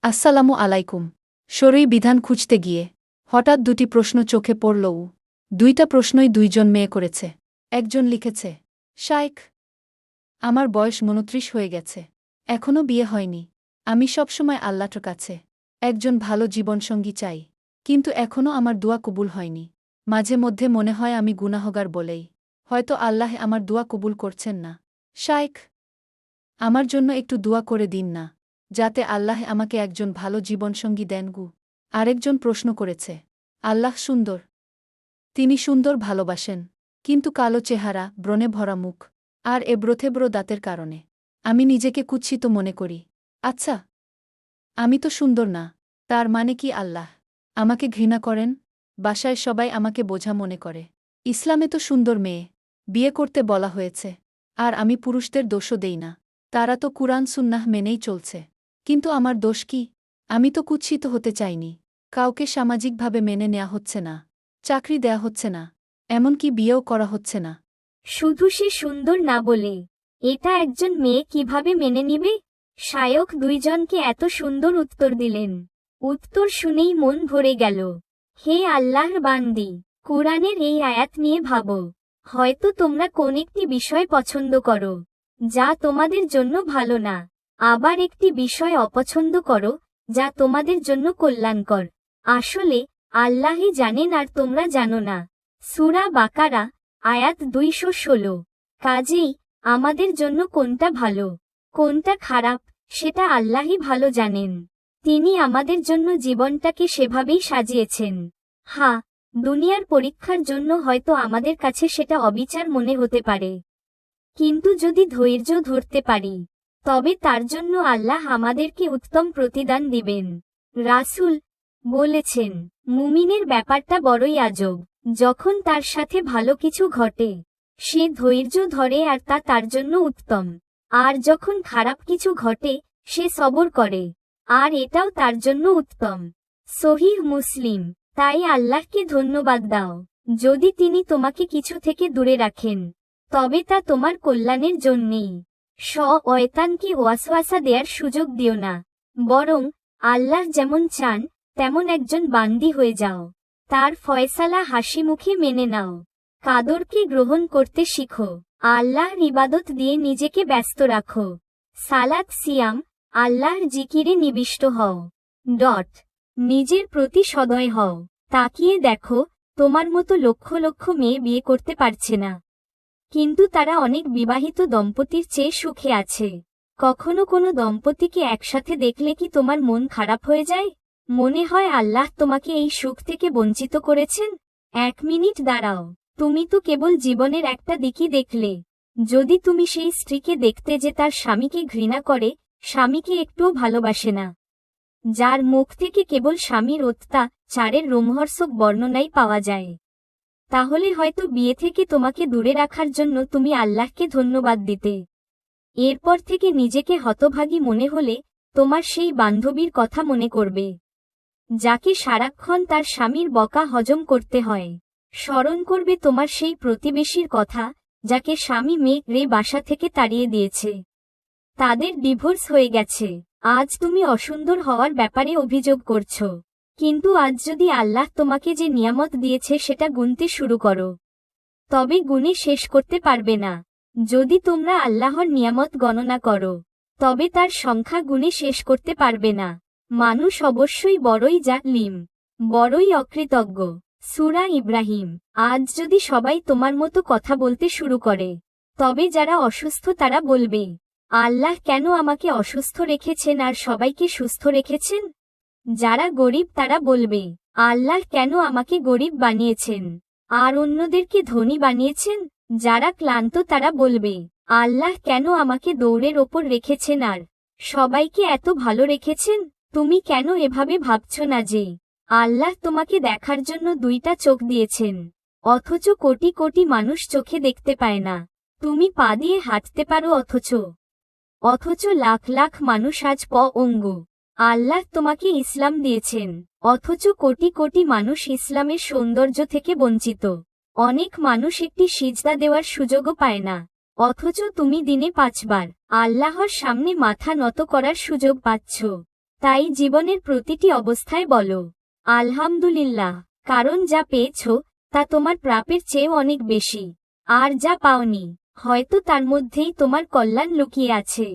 আসসালামু আলাইকুম। শরঈ বিধান খুঁজতে গিয়ে হঠাৎ দুটি প্রশ্ন চোখে পড়ল। দুইটা প্রশ্নই দুইজন মেয়ে করেছে। একজন লিখেছে, শাইখ, আমার বয়স ২৯ হয়ে গেছে, এখনও বিয়ে হয়নি। আমি সবসময় আল্লাহর কাছে একজন ভালো জীবনসঙ্গী চাই, কিন্তু এখনও আমার দোয়া কবুল হয়নি। মাঝে মধ্যে মনে হয় আমি গুনাহগার বলেই হয়তো আল্লাহ আমার দোয়া কবুল করছেন না। শাইখ, আমার জন্য একটু দোয়া করে দিন না, যাতে আল্লাহ আমাকে একজন ভালো জীবনসঙ্গী দেন গু। আরেকজন প্রশ্ন করেছে, আল্লাহ সুন্দর, তিনি সুন্দর ভালোবাসেন, কিন্তু কালো চেহারা, ব্রণে ভরা মুখ আর ব্রথেব্রো দাঁতের কারণে আমি নিজেকে কুৎসিত মনে করি। আচ্ছা, আমি তো সুন্দর না, তার মানে কি আল্লাহ আমাকে ঘৃণা করেন? বাসায় সবাই আমাকে বোঝা মনে করে। ইসলামে তো সুন্দর মেয়ে বিয়ে করতে বলা হয়েছে, আর আমি পুরুষদের দোষও দেই না, তারা তো কুরআন সুন্নাহ মেনেই চলছে। কিন্তু আমার দোষ কি? আমি তো কুৎসিত হতে চাইনি। কাউকে সামাজিকভাবে মেনে নেওয়া হচ্ছে না, চাকরি দেয়া হচ্ছে না, এমনকি বিয়েও করা হচ্ছে না। শুধু সে সুন্দর না বলে এটা একজন মেয়ে কিভাবে মেনে নিবে? শায়খ দুইজনকে এত সুন্দর উত্তর দিলেন। উত্তর শুনেই মন ভরে গেল। হে আল্লাহর বান্দি, কুরআনের এই আয়াত নিয়ে ভাবো। হয়তো তোমরা কোন একটি বিষয় পছন্দ করো যা তোমাদের জন্য ভালো না, আবার একটি বিষয় অপছন্দ করো যা তোমাদের জন্য কল্যাণকর। আসলে আল্লাহই জানেন আর তোমরা জানো না। সূরা বাকারা আয়াত ২১৬। কাজেই আমাদের জন্য কোনটা ভালো কোনটা খারাপ সেটা আল্লাহই ভালো জানেন। তিনি আমাদের জন্য জীবনটাকে সেভাবেই সাজিয়েছেন। হ্যাঁ, দুনিয়ার পরীক্ষার জন্য হয়তো আমাদের কাছে সেটা অবিচার মনে হতে পারে, কিন্তু যদি ধৈর্য ধরতে পারি তবে তার জন্য আল্লাহ আমাদেরকে উত্তম প্রতিদান দিবেন। রাসূল বলেছেন, মুমিনের ব্যাপারটা বড়ই আজব। যখন তার সাথে ভালো কিছু ঘটে সে ধৈর্য ধরে আর তা তার জন্য উত্তম, আর যখন খারাপ কিছু ঘটে সে সবর করে আর এটাও তার জন্য উত্তম। সহিহ মুসলিম। তাই আল্লাহকে ধন্যবাদ দাও যদি তিনি তোমাকে কিছু থেকে দূরে রাখেন, তবে তা তোমার কল্যাণের জন্যেই। শয়তানকে ওয়াসওয়াসা দেওয়ার সুযোগ দিও না, বরং আল্লাহ যেমন চান তেমন একজন বান্দি হয়ে যাও। তার ফয়সালা হাসিমুখে মেনে নাও। কাদরকে গ্রহণ করতে শিখো। আল্লাহর ইবাদত দিয়ে নিজেকে ব্যস্ত রাখো। সালাত সিয়াম, আল্লাহর জিকিরে নিবিষ্ট হও। নিজের প্রতি সদয় হও। তাকিয়ে দেখো, তোমার মতো লক্ষ লক্ষ মেয়ে বিয়ে করতে পারছে না, কিন্তু তারা অনেক বিবাহিত দম্পতির চেয়ে সুখে আছে। কখনো কোনো দম্পতিকে একসাথে দেখলে কি তোমার মন খারাপ হয়ে যায়? মনে হয় আল্লাহ তোমাকে এই সুখ থেকে বঞ্চিত করেছেন? ১ মিনিট দাঁড়াও। তুমি তো কেবল জীবনের একটা দিকই দেখলে। যদি তুমি সেই স্ত্রীকে দেখতে যে তার স্বামীকে ঘৃণা করে, স্বামীকে একটুও ভালোবাসে না, যার মুখ থেকে কেবল স্বামীর অত্যাচারের রোমহর্ষক বর্ণনাই পাওয়া যায়, তাহলে হয়তো বিয়ে থেকে তোমাকে দূরে রাখার জন্য তুমি আল্লাহকে ধন্যবাদ দিতে। এরপর থেকে নিজেকে হতভাগী মনে হলে তোমার সেই বান্ধবীর কথা মনে করবে, যাকে সারাক্ষণ তার স্বামীর বকা হজম করতে হয়। স্মরণ করবে তোমার সেই প্রতিবেশীর কথা, যাকে স্বামী মেয়ে বাসা থেকে তাড়িয়ে দিয়েছে, তাদের ডিভোর্স হয়ে গেছে। আজ তুমি অসুন্দর হওয়ার ব্যাপারে অভিযোগ করছো, কিন্তু আজ যদি আল্লাহ তোমাকে যে নিয়ামত দিয়েছে সেটা গুনতে শুরু করো, তবে গুণে শেষ করতে পারবে না। যদি তোমরা আল্লাহর নিয়ামত গণনা করো, তবে তার সংখ্যা গুণে শেষ করতে পারবে না। মানুষ অবশ্যই বড়ই জালিম, বড়ই অকৃতজ্ঞ। সূরা ইব্রাহিম। আজ যদি সবাই তোমার মতো কথা বলতে শুরু করে, তবে যারা অসুস্থ তারা বলবে, আল্লাহ কেন আমাকে অসুস্থ রেখেছেন আর সবাইকে সুস্থ রেখেছেন? যারা গরিব তারা বলবে, আল্লাহ কেন আমাকে গরিব বানিয়েছেন আর অন্যদেরকে ধনী বানিয়েছেন? যারা ক্লান্ত তারা বলবে, আল্লাহ কেন আমাকে দৌড়ের ওপর রেখেছেন আর সবাইকে এত ভালো রেখেছেন? তুমি কেন এভাবে ভাবছ না যে আল্লাহ তোমাকে দেখার জন্য 2টা চোখ দিয়েছেন, অথচ কোটি কোটি মানুষ চোখে দেখতে পায় না? তুমি পা দিয়ে হাঁটতে পারো, অথচ লাখ লাখ মানুষ আজ অঙ্গ। আল্লাহ তোমাকে ইসলাম দিয়েছেন, অথচ কোটি কোটি মানুষ ইসলামের সৌন্দর্য থেকে বঞ্চিত। অনেক মানুষ একটি সিজদা দেওয়ার সুযোগও পায় না, অথচ তুমি দিনে 5 বার আল্লাহর সামনে মাথা নত করার সুযোগ পাচ্ছ। তাই জীবনের প্রতিটি অবস্থায় বলো আলহামদুলিল্লাহ, কারণ যা পেয়েছ তা তোমার প্রাপ্যের চেয়েও অনেক বেশি। আর যা পাওনি হয়তো তার মধ্যেই তোমার কল্যাণ লুকিয়ে আছে।